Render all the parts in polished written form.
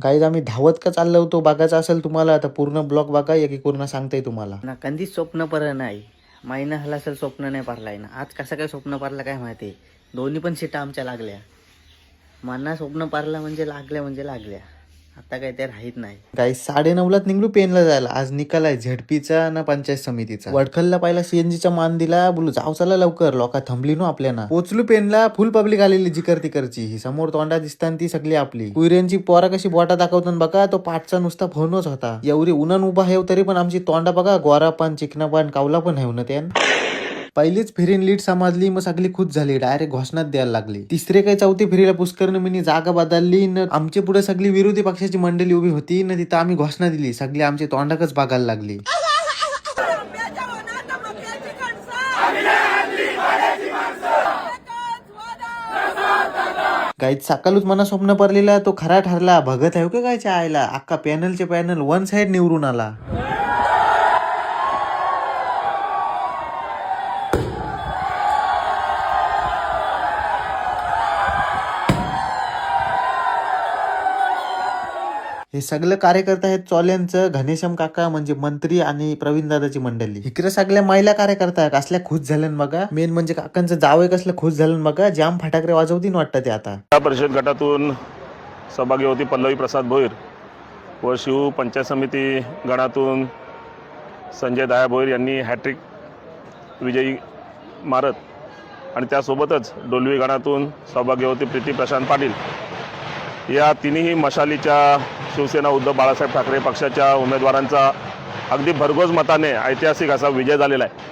Guys आम्ही धावत का चाललो होतो बघायचा असेल तुम्हाला तर पूर्ण ब्लॉग बघा एक पूर्ण सांगताय तुम्हाला ना कधीच स्वप्न पर नाही महिना हला असेल स्वप्न नाही पारलाय ना आज कसं काय स्वप्न पारलं काय माहिती. दोन्ही पण सीटा आमच्या लागल्या. मना स्वप्न पारला म्हणजे लागल्या. आता काय ते राहीत नाही. गाईज 9:30 निघलो पेनला जायला. आज निकाल आहे झेडपीचा ना पंचायत समितीचा. वडखलला पहिला सीएनजीचा मान दिला. बोलू जाऊ चला लवकर लोका थांबली नो आपल्याला. पोचलो पेनला फुल पब्लिक आलेली जिकर तिकरची. ही समोर तोंडा दिसताना ती सगळी आपली कुऱ्यांची पोरा कशी बोटा दाखवतात बघा. तो पाठचा नुसता फोनच होता. एवढी उन्हान उभा हेव तरी पण आमची तोंडा बघा गोरा पण चिकना पण कावला पण हेव ना त्यान. पहिलीच फेरीन लीड समजली मग सगळी खुश झाली. डायरेक्ट घोषणात द्यायला लागली. तिसरे काही चौथी फेरीला पुष्कर मी जागा बदलली न आमच्या पुढे सगळी विरोधी पक्षाची मंडळी उभी होती न तिथं आम्ही घोषणा दिली. सगळी आमची तोंडाकच बघायला लागली. गाईत सकाळूच मना स्वप्न पडलेला तो खरा ठरला. भगत आहे का गायच्या आयला. अख्खा पॅनल वन साइड निवडून आला. हे सगळं कार्यकर्ता आहेत चोल्यांचं. घनश्याम काका म्हणजे मंत्री आणि प्रवीण दादाची मंडळी. इकडे सगळ्या महिला कार्यकर्ता कसल्या खुश झाल्या बघा. मेन म्हणजे काकांचं जावं कसलं खुश झालं बघा. जाम फटाकडे वाजवतील वाटतं ते आता. परिषद गटातून सहभागी होती पल्लवी प्रसाद भोईर व शिव पंचायत समिती गणातून संजय दया भोईर यांनी हॅट्रिक विजयी मारत आणि त्यासोबतच डोलवी गणातून सहभागी होती प्रीती प्रशांत पाटील. या तिन्ही मशालीच्या शिवसेना उद्धव बाळासाहेब ठाकरे पक्षाच्या उमेदवारांचा अगदी भरघोस मताने ऐतिहासिक असा विजय झालेला आहे.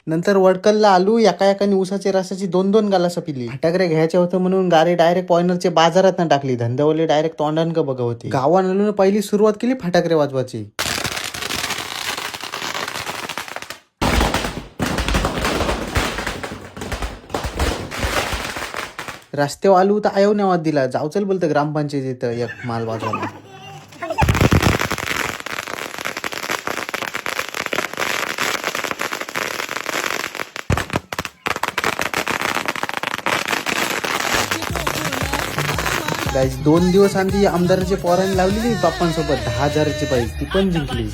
नंतर वडकलला आलू एकाने उसाच्या रसाची 2-2 गालासा पिली. फटाकडे घ्यायच्या होतं म्हणून गाडी डायरेक्ट पॉइंटरच्या बाजारात टाकली. धंदावले डायरेक्ट तोंडान का बघा होती. गावानं पहिली सुरुवात केली फटाकडे वाजवायची. रस्त्यावर आलू तर आयव नावात दिला. जाऊ चल बोलतं ग्रामपंचायतीत एक माल वाजवायला. गाईज 2 दिवस आधी आमदाराच्या पोरांनी लावलेली बाप्पांसोबत 10,000ची प्राईज ती पण जिंकली.